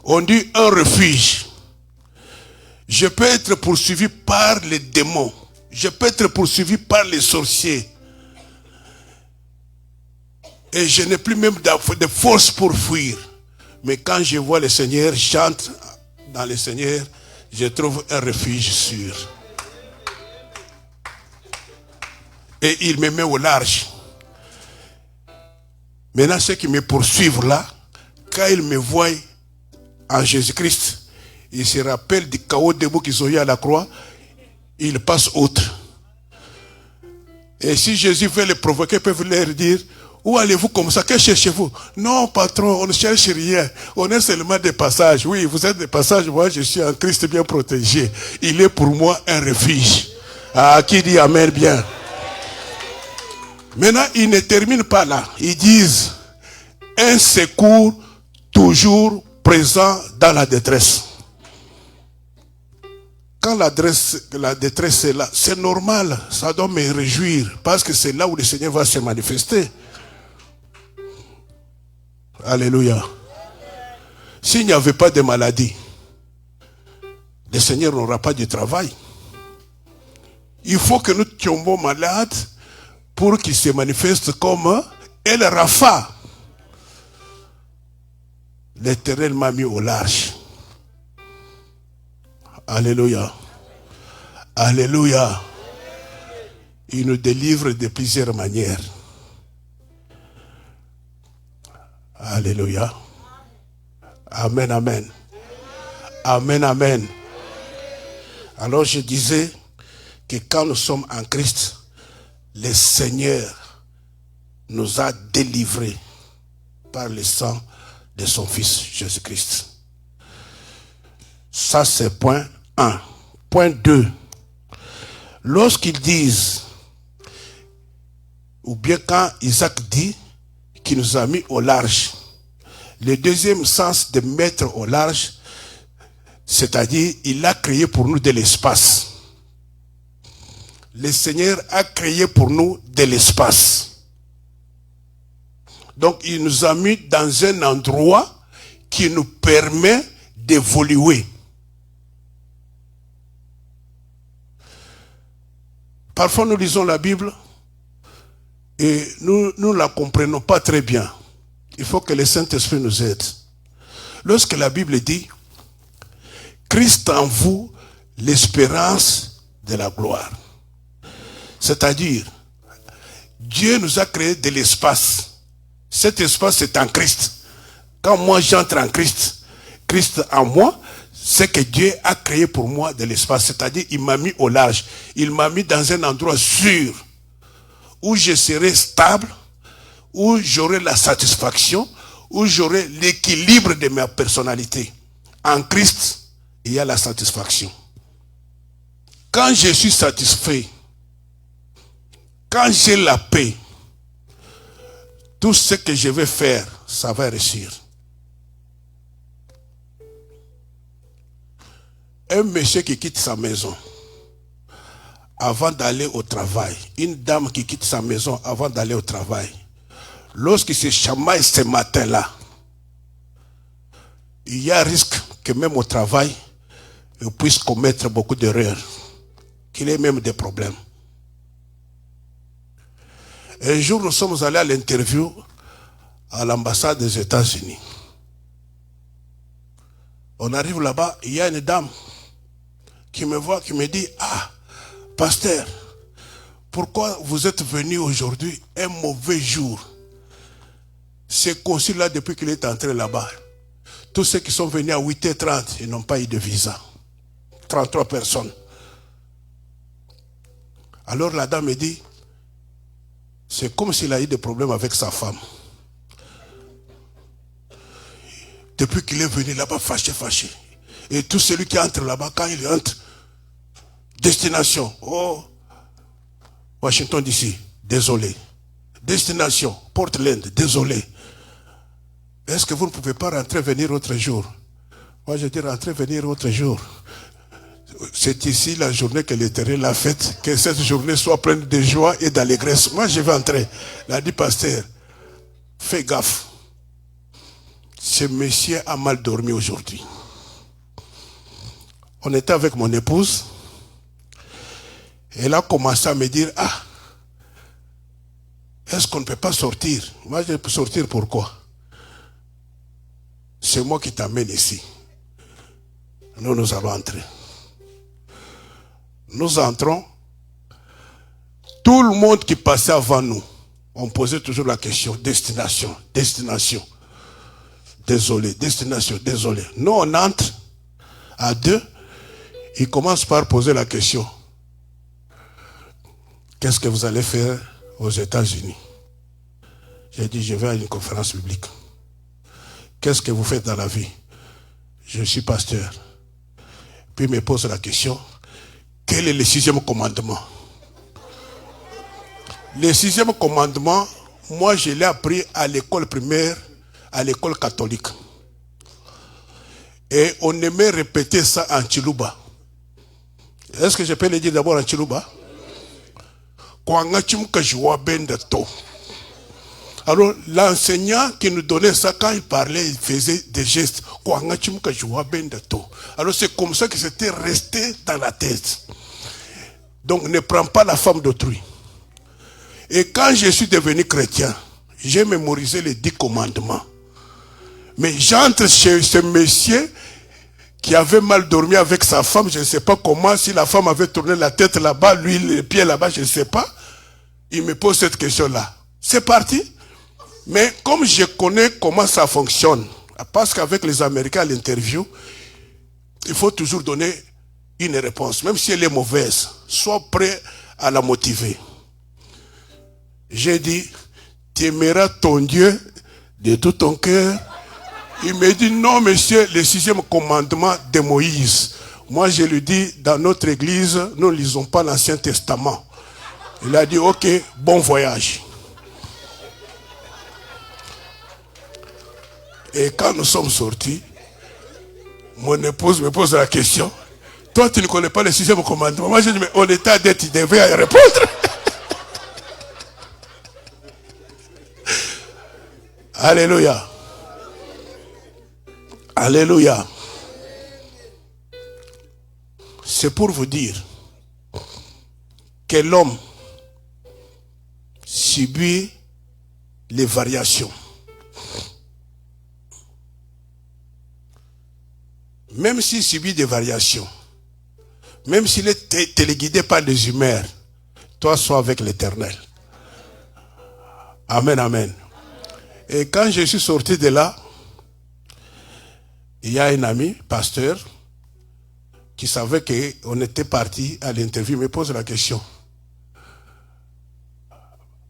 On dit un refuge. Je peux être poursuivi par les démons. Je peux être poursuivi par les sorciers. Et je n'ai plus même de force pour fuir. Mais quand je vois le Seigneur, j'entre dans le Seigneur, je trouve un refuge sûr. Et il me met au large. Maintenant, ceux qui me poursuivent là, quand ils me voient en Jésus-Christ, ils se rappellent du chaos debout qu'ils ont eu à la croix, ils passent outre. Et si Jésus veut les provoquer, ils peuvent leur dire, Où allez-vous comme ça? Que cherchez-vous? Non, patron, on ne cherche rien. On est seulement des passages. Oui, vous êtes des passages. Moi, je suis en Christ bien protégé. Il est pour moi un refuge. Ah, qui dit Amen bien? Maintenant, ils ne terminent pas là. Ils disent un secours toujours présent dans la détresse. Quand la détresse est là, c'est normal. Ça doit me réjouir. Parce que c'est là où le Seigneur va se manifester. Alléluia. S'il n'y avait pas de maladie, le Seigneur n'aura pas de travail. Il faut que nous tombions malades pour qu'il se manifeste comme El Rapha. L'Éternel m'a mis au large. Alléluia. Alléluia. Il nous délivre de plusieurs manières. Alléluia. Amen, amen. Amen, amen. Alors je disais que quand nous sommes en Christ, le Seigneur nous a délivrés par le sang de son Fils Jésus-Christ. Ça c'est point 1. Point 2. Lorsqu'ils disent, ou bien quand Isaac dit qu'il nous a mis au large, le deuxième sens de mettre au large, c'est-à-dire il a créé pour nous de l'espace. Le Seigneur a créé pour nous de l'espace. Donc il nous a mis dans un endroit qui nous permet d'évoluer. Parfois nous lisons la Bible et nous ne la comprenons pas très bien. Il faut que le Saint-Esprit nous aide. Lorsque la Bible dit « Christ en vous, l'espérance de la gloire ». C'est-à-dire, Dieu nous a créé de l'espace. Cet espace est en Christ. Quand moi j'entre en Christ, Christ en moi, c'est que Dieu a créé pour moi de l'espace. C'est-à-dire, il m'a mis au large. Il m'a mis dans un endroit sûr, où je serai stable, où j'aurai la satisfaction, où j'aurai l'équilibre de ma personnalité. En Christ, il y a la satisfaction. Quand je suis satisfait, quand j'ai la paix, tout ce que je vais faire, ça va réussir. Un monsieur qui quitte sa maison avant d'aller au travail, une dame qui quitte sa maison avant d'aller au travail, lorsqu'il se chamaille ce matin-là, il y a risque que même au travail, il puisse commettre beaucoup d'erreurs, qu'il ait même des problèmes. Un jour, nous sommes allés à l'interview à l'ambassade des États-Unis. On arrive là-bas, il y a une dame qui me voit, qui me dit « Ah, pasteur, pourquoi vous êtes venu aujourd'hui un mauvais jour ?» Ce consul-là, depuis qu'il est entré là-bas, tous ceux qui sont venus à 8h30, ils n'ont pas eu de visa. 33 personnes. Alors la dame me dit, c'est comme s'il a eu des problèmes avec sa femme. Depuis qu'il est venu là-bas, fâché. Et tout celui qui entre là-bas, quand il entre, destination, oh, Washington DC, désolé. Destination, Portland, désolé. Est-ce que vous ne pouvez pas rentrer, venir autre jour? Moi, je dis rentrer, venir autre jour. C'est ici la journée que l'Éternel a faite, que cette journée soit pleine de joie et d'allégresse. Moi, je vais entrer. Il a dit, pasteur, fais gaffe. Ce monsieur a mal dormi aujourd'hui. On était avec mon épouse. Elle a commencé à me dire, ah, est-ce qu'on ne peut pas sortir? Moi, je peux sortir pourquoi? C'est moi qui t'amène ici. Nous allons entrer. Nous entrons. Tout le monde qui passait avant nous, on posait toujours la question, destination. Désolé, destination, désolé. Nous, on entre à deux. Il commence par poser la question. Qu'est-ce que vous allez faire aux États-Unis? J'ai dit, je vais à une conférence publique. Qu'est-ce que vous faites dans la vie? Je suis pasteur. Puis il me pose la question, quel est le 6e commandement? Le 6e commandement, moi je l'ai appris à l'école primaire, à l'école catholique. Et on aimait répéter ça en Chiluba. Est-ce que je peux le dire d'abord en Chiluba? Alors l'enseignant qui nous donnait ça, quand il parlait, il faisait des gestes. Alors c'est comme ça que c'était resté dans la tête. Donc ne prends pas la femme d'autrui. Et quand je suis devenu chrétien, j'ai mémorisé les 10 commandements. Mais j'entre chez ce monsieur qui avait mal dormi avec sa femme, je ne sais pas comment, si la femme avait tourné la tête là-bas, lui les pieds là-bas, je ne sais pas. Il me pose cette question-là. C'est parti. Mais comme je connais comment ça fonctionne, parce qu'avec les Américains à l'interview, il faut toujours donner une réponse, même si elle est mauvaise. Sois prêt à la motiver. J'ai dit, tu aimeras ton Dieu de tout ton cœur. Il me dit, non monsieur, le 6e commandement de Moïse. Moi je lui dis, dans notre église, nous ne lisons pas l'Ancien Testament. Il a dit, ok, bon voyage. Et quand nous sommes sortis, mon épouse me pose la question, toi tu ne connais pas le 6e commandement? Moi je dis, mais en état d'être, tu devais répondre. Alléluia. Alléluia. C'est pour vous dire que l'homme subit les variations. Même s'il subit des variations, même s'il est téléguidé par les humeurs, toi sois avec l'Éternel. Amen, amen. Et quand je suis sorti de là, il y a un ami, pasteur, qui savait qu'on était parti à l'interview, il me pose la question.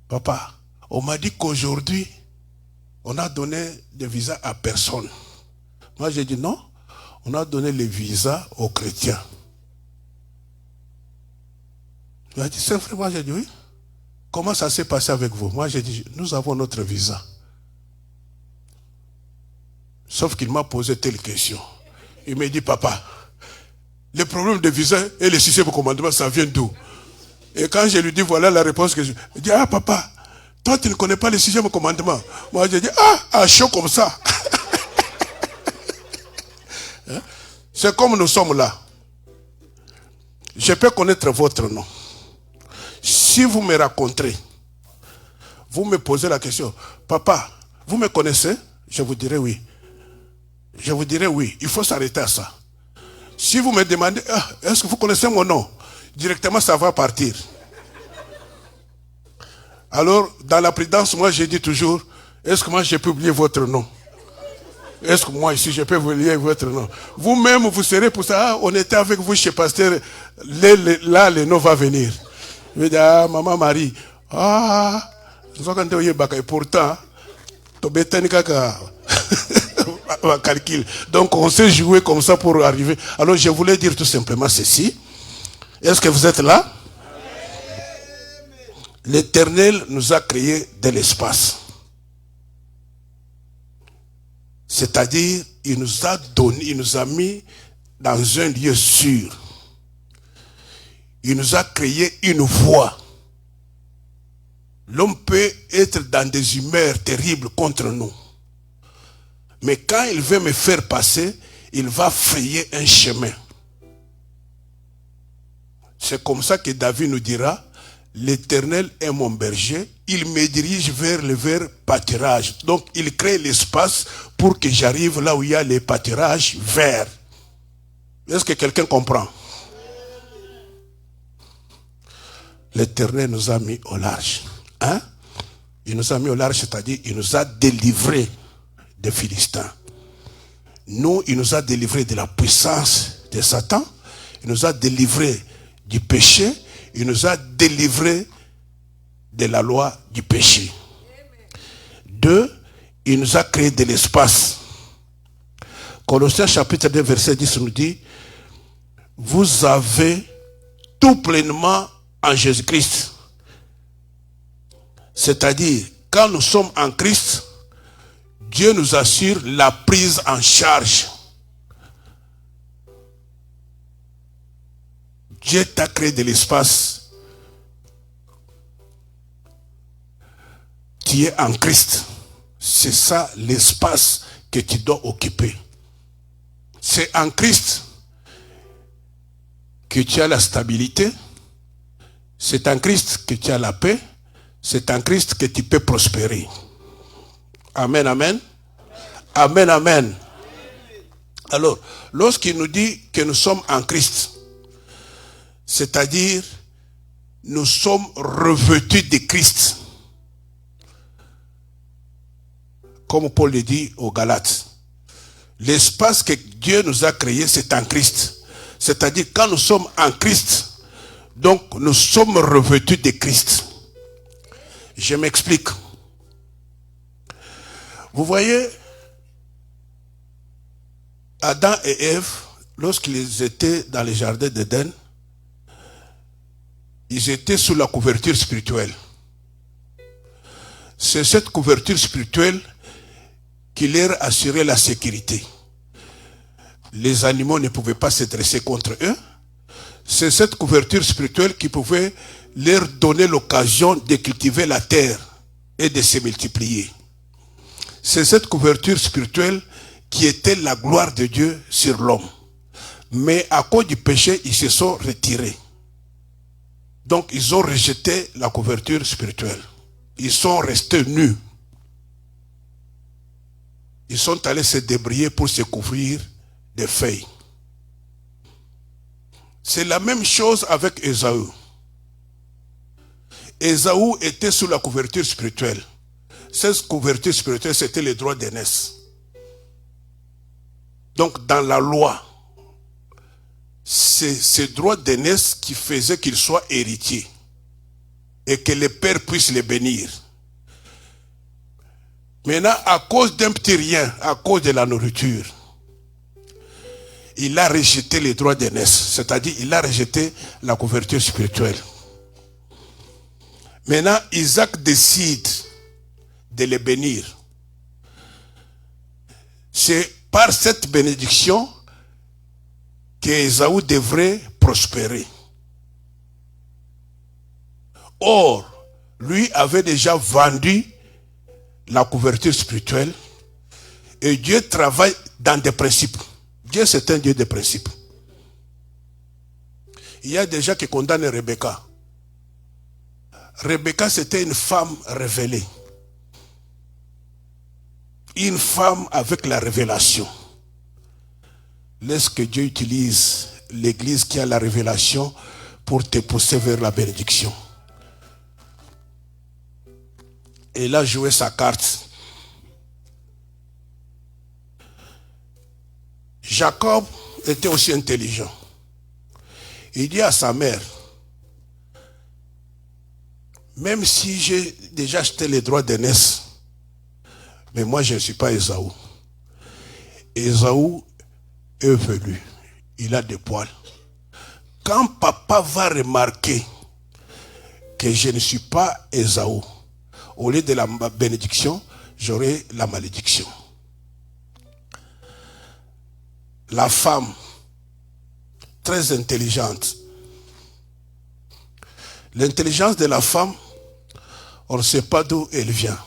Papa, on m'a dit qu'aujourd'hui, on a donné des visas à personne. Moi, j'ai dit non, on a donné les visas aux chrétiens. Il a dit, c'est vrai? Moi, j'ai dit oui. Comment ça s'est passé avec vous? Moi, j'ai dit, nous avons notre visa. Sauf qu'il m'a posé telle question. Il m'a dit, papa, le problème de visa et le 6e commandement, ça vient d'où? Et quand je lui dis, voilà la réponse que je dis, ah papa, toi tu ne connais pas le 6e commandement. Moi j'ai dit, ah, chaud comme ça. C'est comme nous sommes là. Je peux connaître votre nom. Si vous me rencontrez, vous me posez la question, papa, vous me connaissez? Je vous dirai oui. Je vous dirai oui, il faut s'arrêter à ça. Si vous me demandez, est-ce que vous connaissez mon nom? Directement, ça va partir. Alors, dans la prudence, moi, j'ai dit toujours, est-ce que moi, j'ai pu oublier votre nom? Est-ce que moi, ici, je peux oublier votre nom? Vous-même, vous serez pour ça, on était avec vous chez Pasteur, là, le nom va venir. Je vais dire, maman Marie, pourtant, calcul. Donc on s'est joué comme ça pour arriver. Alors je voulais dire tout simplement ceci. Est-ce que vous êtes là? L'Éternel nous a créé de l'espace. C'est-à-dire, il nous a donné, il nous a mis dans un lieu sûr. Il nous a créé une voie. L'homme peut être dans des humeurs terribles contre nous. Mais quand il veut me faire passer, il va frayer un chemin. C'est comme ça que David nous dira, l'Éternel est mon berger, il me dirige vers le vert pâturage. Donc il crée l'espace pour que j'arrive là où il y a les pâturages verts. Est-ce que quelqu'un comprend? L'Éternel nous a mis au large. Hein? Il nous a mis au large, c'est-à-dire il nous a délivrés des Philistins. Nous, il nous a délivrés de la puissance de Satan. Il nous a délivrés du péché. Il nous a délivrés de la loi du péché. 2, il nous a créé de l'espace. Colossiens chapitre 2, verset 10 nous dit, vous avez tout pleinement en Jésus-Christ. C'est-à-dire, quand nous sommes en Christ, Dieu nous assure la prise en charge. Dieu t'a créé de l'espace. Tu es en Christ. C'est ça l'espace que tu dois occuper. C'est en Christ que tu as la stabilité. C'est en Christ que tu as la paix. C'est en Christ que tu peux prospérer. Amen, amen. Amen, amen. Alors, lorsqu'il nous dit que nous sommes en Christ, c'est-à-dire, nous sommes revêtus de Christ. Comme Paul le dit aux Galates. L'espace que Dieu nous a créé, c'est en Christ. C'est-à-dire, quand nous sommes en Christ, donc nous sommes revêtus de Christ. Je m'explique. Vous voyez, Adam et Ève, lorsqu'ils étaient dans le jardin d'Éden, ils étaient sous la couverture spirituelle. C'est cette couverture spirituelle qui leur assurait la sécurité. Les animaux ne pouvaient pas se dresser contre eux. C'est cette couverture spirituelle qui pouvait leur donner l'occasion de cultiver la terre et de se multiplier. C'est cette couverture spirituelle qui était la gloire de Dieu sur l'homme. Mais à cause du péché, ils se sont retirés. Donc, ils ont rejeté la couverture spirituelle. Ils sont restés nus. Ils sont allés se débrouiller pour se couvrir de feuilles. C'est la même chose avec Ésaü. Ésaü était sous la couverture spirituelle. Cette couverture spirituelle, c'était les droits d'aînesse. Donc, dans la loi, c'est ces droits d'aînesse qui faisaient qu'il soit héritier et que les pères puissent les bénir. Maintenant, à cause d'un petit rien, à cause de la nourriture, il a rejeté les droits d'aînesse, c'est-à-dire il a rejeté la couverture spirituelle. Maintenant, Isaac décide de les bénir. C'est par cette bénédiction qu'Ésaü devrait prospérer. Or, lui avait déjà vendu la couverture spirituelle et Dieu travaille dans des principes. Dieu, c'est un Dieu de principes. Il y a des gens qui condamnent Rebecca. Rebecca, c'était une femme révélée. Une femme avec la révélation. Laisse que Dieu utilise l'église qui a la révélation pour te pousser vers la bénédiction. Et il a joué sa carte. Jacob était aussi intelligent. Il dit à sa mère, même si j'ai déjà acheté les droits d'aînesse, mais moi je ne suis pas Ésaü. Ésaü est velu. Il a des poils. Quand papa va remarquer que je ne suis pas Ésaü, au lieu de la bénédiction, j'aurai la malédiction. La femme, très intelligente. L'intelligence de la femme, on ne sait pas d'où elle vient.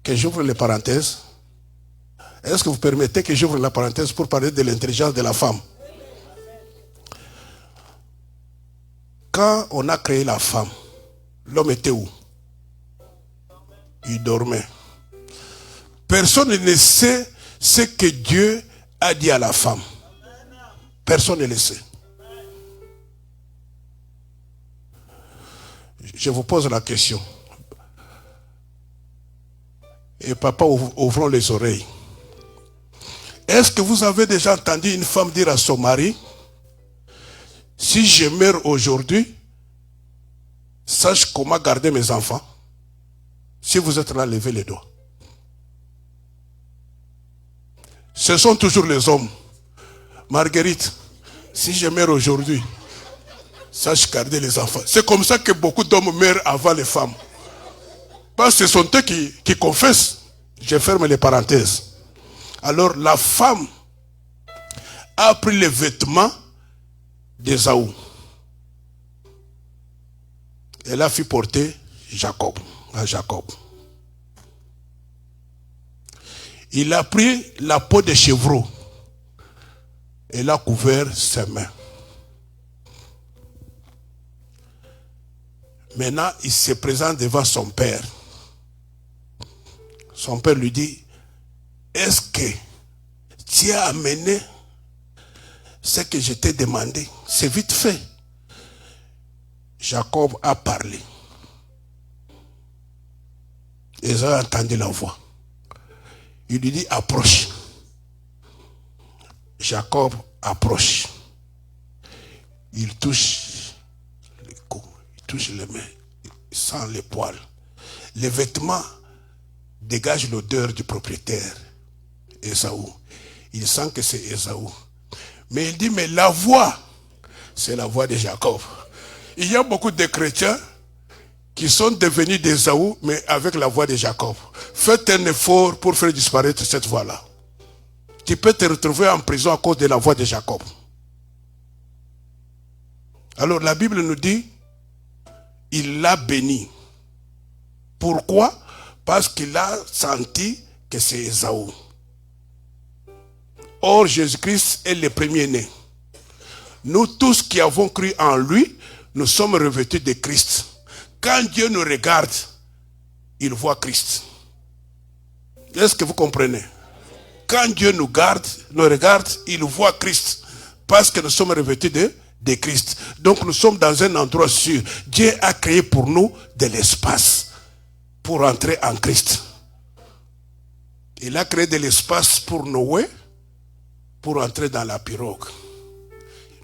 Que j'ouvre les parenthèses. Est-ce que vous permettez que j'ouvre la parenthèse pour parler de l'intelligence de la femme? Quand on a créé la femme, l'homme était où? Il dormait. Personne ne sait ce que Dieu a dit à la femme. Personne ne le sait. Je vous pose la question. Et papa, ouvrons les oreilles. Est-ce que vous avez déjà entendu une femme dire à son mari, si je meurs aujourd'hui, sache comment garder mes enfants? Si vous êtes là, levez les doigts. Ce sont toujours les hommes. Marguerite, si je meurs aujourd'hui, sache garder les enfants. C'est comme ça que beaucoup d'hommes meurent avant les femmes. Parce que ce sont eux qui confessent. Je ferme les parenthèses. Alors la femme a pris les vêtements d'Ésaü. Elle a fait porter à Jacob. Il a pris la peau de chevreau. Elle a couvert ses mains. Maintenant, il se présente devant son père. Son père lui dit, est-ce que tu as amené ce que je t'ai demandé? C'est vite fait. Jacob a parlé. Ésaü a entendu la voix. Il lui dit, approche. Jacob approche. Il touche le cou, il touche les mains, il sent les poils. Les vêtements dégagent l'odeur du propriétaire, Ésaü. Il sent que c'est Ésaü. Mais il dit, mais la voix, c'est la voix de Jacob. Il y a beaucoup de chrétiens qui sont devenus d'Ésaü, mais avec la voix de Jacob. Faites un effort pour faire disparaître cette voix-là. Tu peux te retrouver en prison à cause de la voix de Jacob. Alors la Bible nous dit, il l'a béni. Pourquoi? Parce qu'il a senti que c'est Ésaü. Or, Jésus-Christ est le premier-né. Nous tous qui avons cru en lui, nous sommes revêtus de Christ. Quand Dieu nous regarde, il voit Christ. Est-ce que vous comprenez? Quand Dieu nous regarde, il voit Christ. Parce que nous sommes revêtus de Christ. Donc nous sommes dans un endroit sûr. Dieu a créé pour nous de l'espace pour entrer en Christ. Il a créé de l'espace pour Noé, pour entrer dans la pirogue.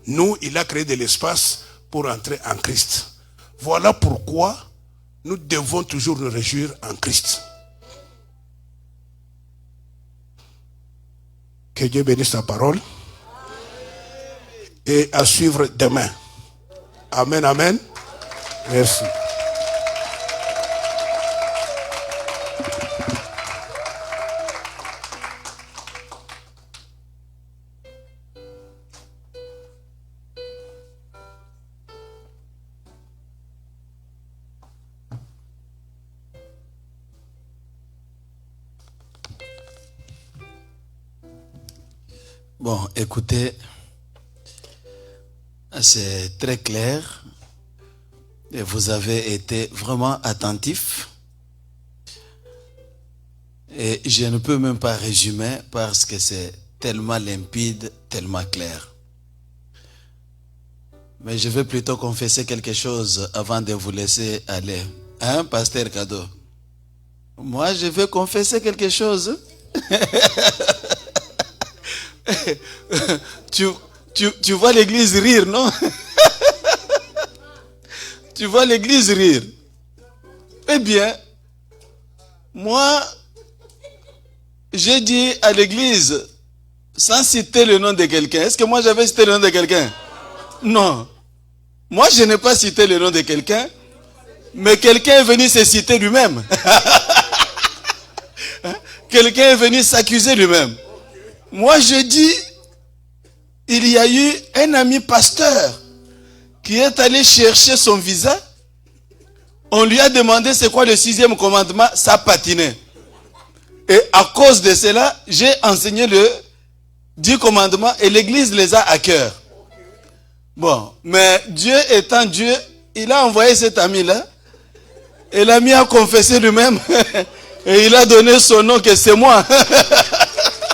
Nous, il a créé de l'espace pour entrer en Christ. Voilà pourquoi nous devons toujours nous réjouir en Christ. Que Dieu bénisse sa parole. Et à suivre demain. Amen, amen. Merci. Bon, écoutez, c'est très clair et vous avez été vraiment attentifs et je ne peux même pas résumer parce que c'est tellement limpide, tellement clair. Mais je vais plutôt confesser quelque chose avant de vous laisser aller. Hein, Pasteur Kado? Moi, je vais confesser quelque chose. Tu vois l'église rire, non? Tu vois l'église rire. Eh bien, moi, j'ai dit à l'église, sans citer le nom de quelqu'un. Est-ce que moi j'avais cité le nom de quelqu'un? Non. Moi, je n'ai pas cité le nom de quelqu'un, mais quelqu'un est venu se citer lui-même. Quelqu'un est venu s'accuser lui-même. Moi, je dis, il y a eu un ami pasteur qui est allé chercher son visa. On lui a demandé c'est quoi le 6e commandement, ça patinait. Et à cause de cela, j'ai enseigné le 10 commandements et l'église les a à cœur. Bon, mais Dieu étant Dieu, il a envoyé cet ami-là. Et l'ami a confessé lui-même. Et il a donné son nom que c'est moi.